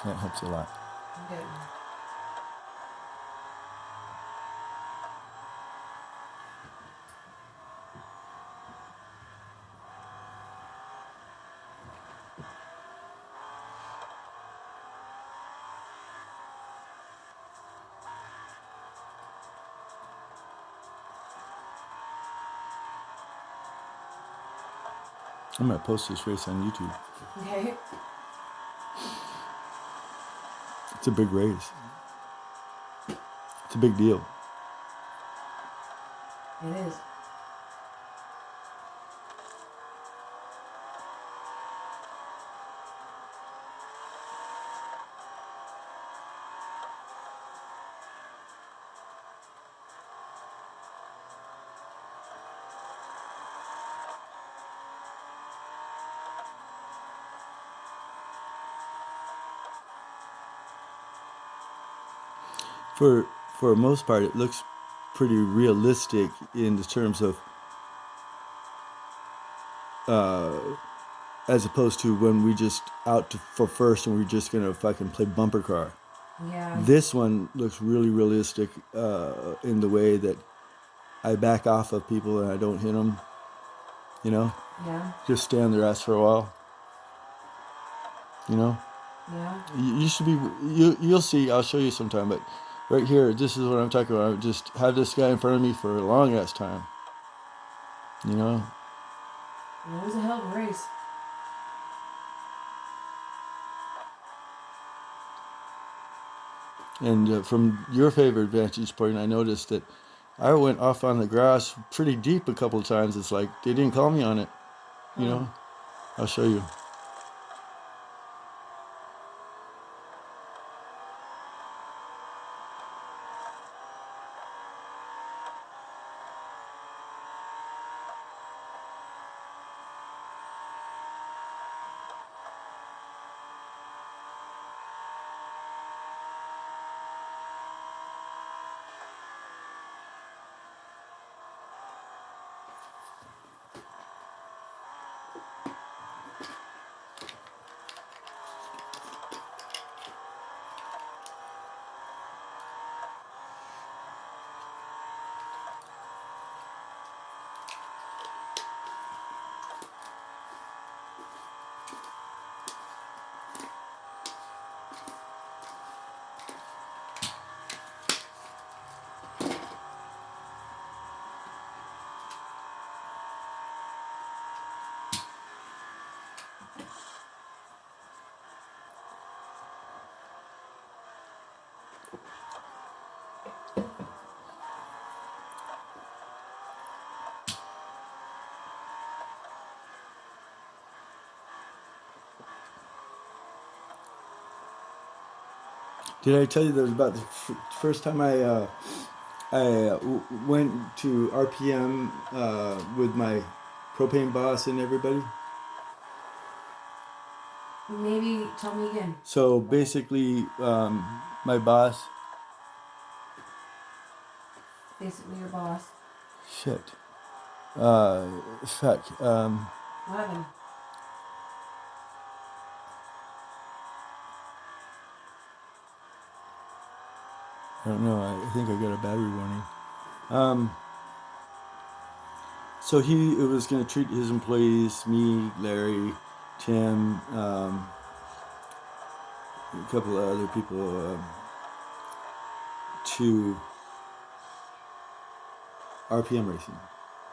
That helps a lot. Good. I'm going to post this race on YouTube. Okay. It's a big race. It's a big deal. It is. For the most part, it looks pretty realistic in the terms of as opposed to when we just out for first and we're just gonna fucking play bumper car. Yeah. This one looks really realistic in the way that I back off of people and I don't hit them. You know, Yeah. just stay on their ass for a while. You know. Yeah. You should be. You'll see. I'll show you sometime. But right here, this is what I'm talking about. I just have this guy in front of me for a long ass time. You know. It was a hell of a race. And from your favorite vantage point, I noticed that I went off on the grass pretty deep a couple of times. It's like they didn't call me on it. You know. I'll show you. Did I tell you that was about the first time I went to RPM with my propane boss and everybody? Maybe tell me again. So basically, my boss. Basically, your boss. Shit. Fuck. What happened? I don't know. I think I got a battery warning. So he was going to treat his employees, me, Larry, Tim, a couple of other people, to RPM racing.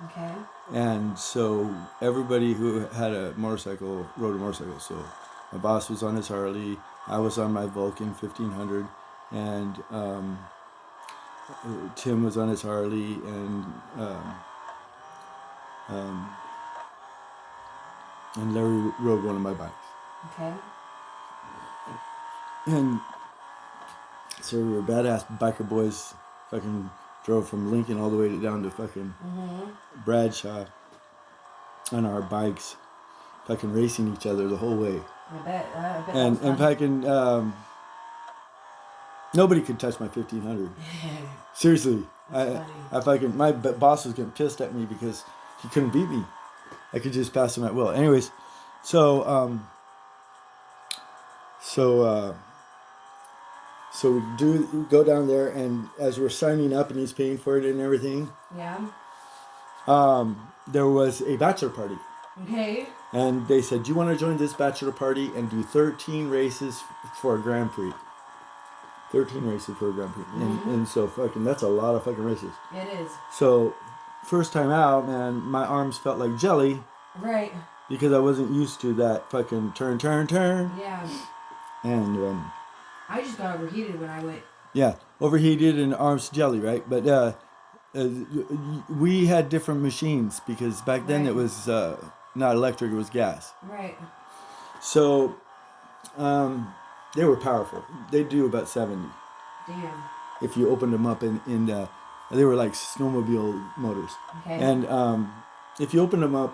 Okay. And so everybody who had a motorcycle rode a motorcycle. So my boss was on his Harley, I was on my Vulcan 1500, and Tim was on his Harley, and Larry rode one of my bikes. Okay. And so we were badass biker boys. Fucking drove from Lincoln all the way down to fucking Bradshaw on our bikes, fucking racing each other the whole way. I bet. And fucking nobody could touch my 1500. Seriously, I fucking my boss was getting pissed at me because he couldn't beat me. I could just pass him at will. Anyways, so So we go down there, and as we're signing up and he's paying for it and everything, Yeah. there was a bachelor party. Okay. And they said, do you want to join this bachelor party and do 13 races for a Grand Prix? 13 races for a Grand Prix. And so fucking, that's a lot of fucking races. It is. So first time out, man, my arms felt like jelly. Right. Because I wasn't used to that fucking turn. Yeah. And I just got overheated when I went. yeah, overheated and arms jelly, right? But we had different machines because back then it was not electric, it was gas. Right. So they were powerful. They do about 70. Damn. If you opened them up in they were like snowmobile motors. Okay. And if you opened them up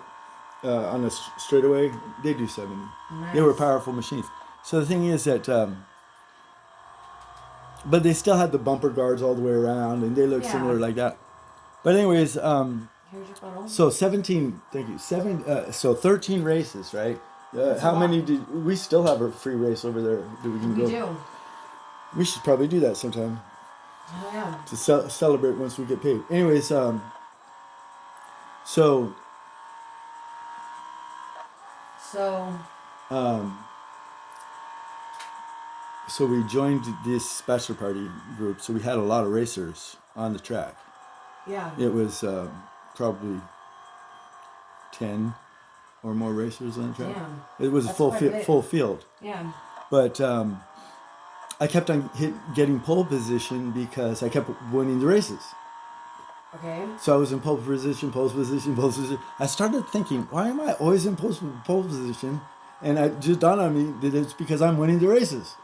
on a straightaway, they do 70. Nice. They were powerful machines. So the thing is that, but they still had the bumper guards all the way around, and they look similar like that. But anyways, Here's your photo. so 17, thank you, so 13 races, right? How many did, we still have a free race over there that we can go? We do. We should probably do that sometime. Oh, yeah. To celebrate once we get paid. Anyways, so we joined this bachelor party group. So we had a lot of racers on the track. Yeah. It was probably 10 or more racers on the track. Damn. It was a full field. Yeah. But I kept on getting pole position because I kept winning the races. Okay. So I was in pole position. I started thinking, why am I always in pole position? And it just dawned on me that it's because I'm winning the races.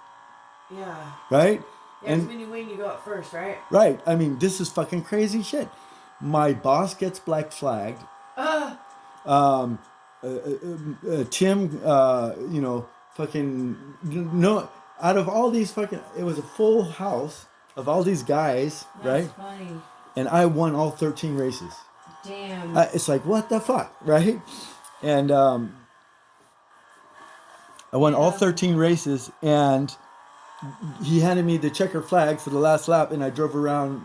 Yeah. Right? Yeah, and when you win, you go up first, right? Right. I mean, this is fucking crazy shit. My boss gets black flagged. Tim, fucking, no, out of all these fucking, it was a full house of all these guys, right? That's funny. And I won all 13 races. Damn. It's like, what the fuck, right? And I won all 13 races, and he handed me the checker flag for the last lap, and I drove around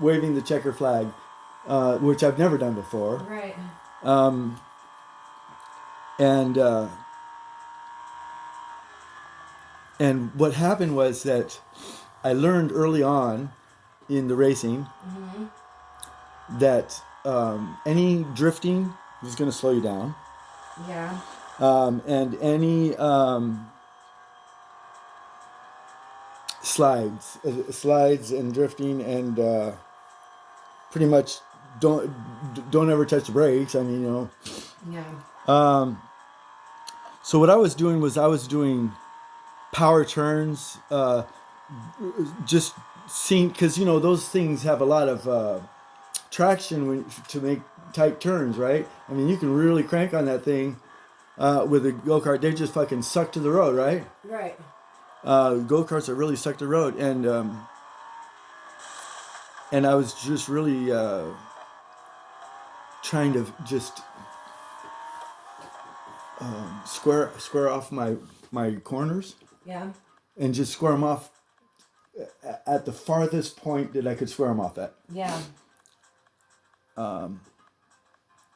waving the checker flag, which I've never done before. Right. And what happened was that I learned early on in the racing that any drifting is going to slow you down. Yeah. And any slides and drifting, and pretty much don't ever touch the brakes. I mean, Yeah. So what I was doing was power turns, just seeing, because those things have a lot of traction to make tight turns, right? I mean, you can really crank on that thing with a go-kart. They just fucking suck to the road, right? Right. Go-karts are really suck to the road, and I was just really trying to just square off my corners. Yeah. And just square them off at the farthest point that I could square them off at. Yeah.